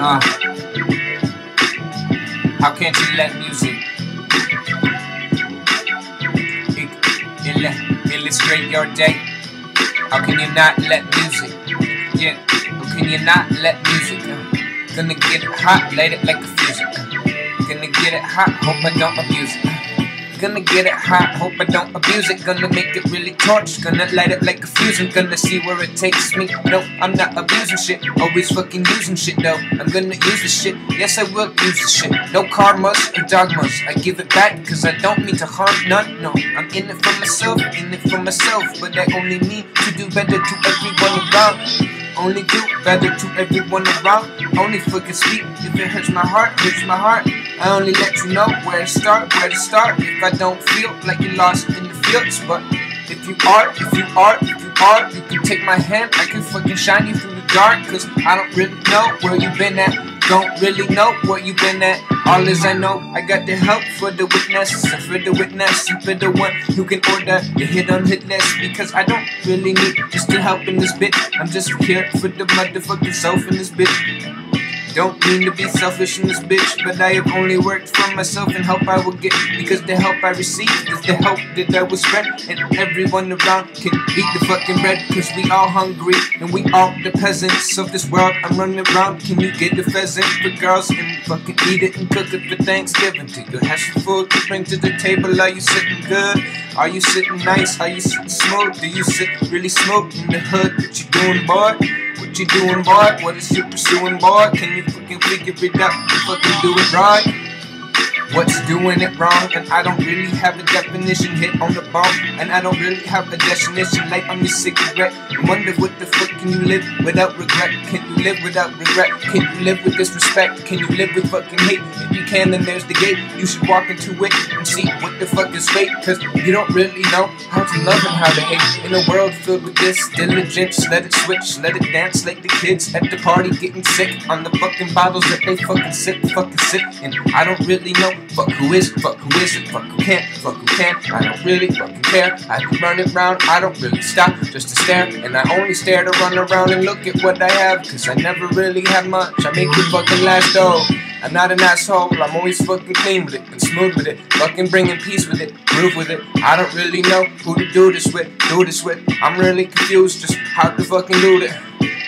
Uh, how can't you let music illustrate your day? How can you not let music? Yeah, how can you not let music? Gonna get it hot, light it like a fuse. Gonna get it hot, hope I don't abuse it. Gonna get it hot, hope I don't abuse it. Gonna make it really torch, gonna light it like a fuse. I'm gonna see where it takes me. No, I'm not abusing shit, always fucking using shit though. I'm gonna use this shit, yes I will use this shit. No karmas or dogmas, I give it back cause I don't mean to harm none. No, I'm in it for myself, but I only need to do better to everyone around. Only do better to everyone around. Only fucking speak if it hurts my heart, hurts my heart. I only let you know where to start. If I don't feel like you're lost in the fields, but if you are, you can take my hand. I can fucking shine you through the dark. Cause I don't really know where you been at. Don't really know where you been at. All is I know, I got the help for the witness, and for the witness, and for the one who can order the hit on hit list. Because I don't really need just the help in this bit. I'm just here for the motherfucking self in this bit. Don't mean to be selfish in this bitch, but I have only worked for myself and help I will get. Because the help I receive is the help that I will spread, and everyone around can eat the fucking bread. Cause we all hungry, and we all the peasants of this world. I'm running around, can you get the pheasant for girls? And fucking eat it and cook it for Thanksgiving. Do you have some food to bring to the table? Are you sitting good? Are you sitting nice? Are you sitting smooth? Do you sit really smooth in the hood? What you doing, boy? What you doing, boy? What is you pursuing, boy? Can you fucking figure it out and fucking do it right? What's doing it wrong? And I don't really have a definition hit on the bomb. And I don't really have a definition light on your cigarette. I wonder what the fuck can you live without regret? Can you live without regret? Can you live with disrespect? Can you live with fucking hate? If you can, then there's the gate. You should walk into it and see what the fuck is fake. Cause you don't really know how to love and how to hate. In a world filled with this diligence, let it switch, let it dance like the kids at the party getting sick on the fucking bottles that they fucking sip. And I don't really know. Fuck who is it, fuck who can't, I don't really fucking care. I can run it round, I don't really stop just to stare. And I only stare to run around and look at what I have. Cause I never really have much, I make it fucking last though. I'm not an asshole, I'm always fucking clean with it and smooth with it, fucking bringing peace with it, groove with it. I don't really know who to do this with. I'm really confused just how to fucking do it.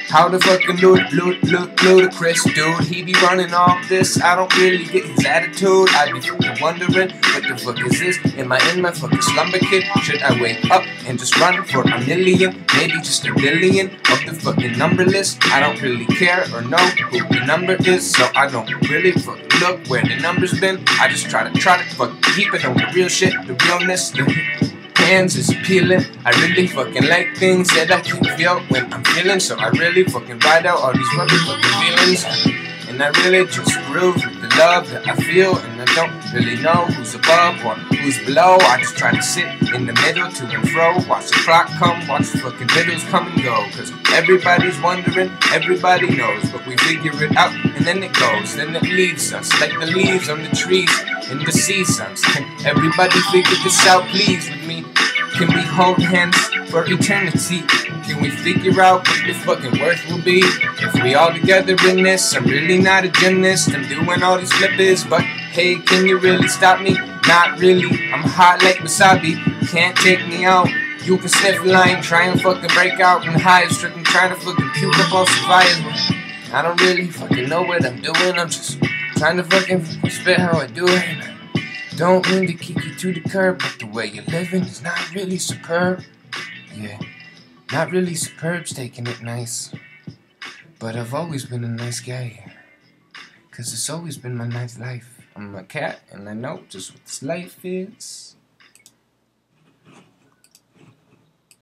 How the fucking ludicrous dude, he be running all this. I don't really get his attitude. I be fucking wondering, what the fuck is this? Am I in my fucking slumber kid? Should I wake up and just run for a million? Maybe just a billion of the fucking number list. I don't really care or know who the number is, so I don't really fucking look where the number's been. I just try to fucking keep it on the real shit, the realness, the hands is appealing. I really fucking like things that I can feel when I'm feeling. So I really fucking ride out all these motherfucking feelings. And I really just groove with the love that I feel. And I don't really know who's above or who's below. I just try to sit in the middle to and fro. Watch the clock come, watch the fucking riddles come and go. Cause everybody's wondering, everybody knows. But we figure it out and then it goes. Then it leaves us like the leaves on the trees in the seasons. Can everybody figure this out please with me? Can we hold hands for eternity? Can we figure out what the fucking worth will be if we all together in this? I'm really not a gymnast, I'm doing all these flippers, but hey, can you really stop me? Not really, I'm hot like wasabi, can't take me out. You can sniff a line, try and fucking break out and hide, stripping, trying to fucking puke up all survivors. I don't really fucking know what I'm doing, I'm just trying to fucking spit how I do it. Don't mean to kick you to the curb, but the way you're living is not really superb. Yeah, not really superb's taking it nice. But I've always been a nice guy. Cause it's always been my nice life. I'm a cat and I know just what this life is.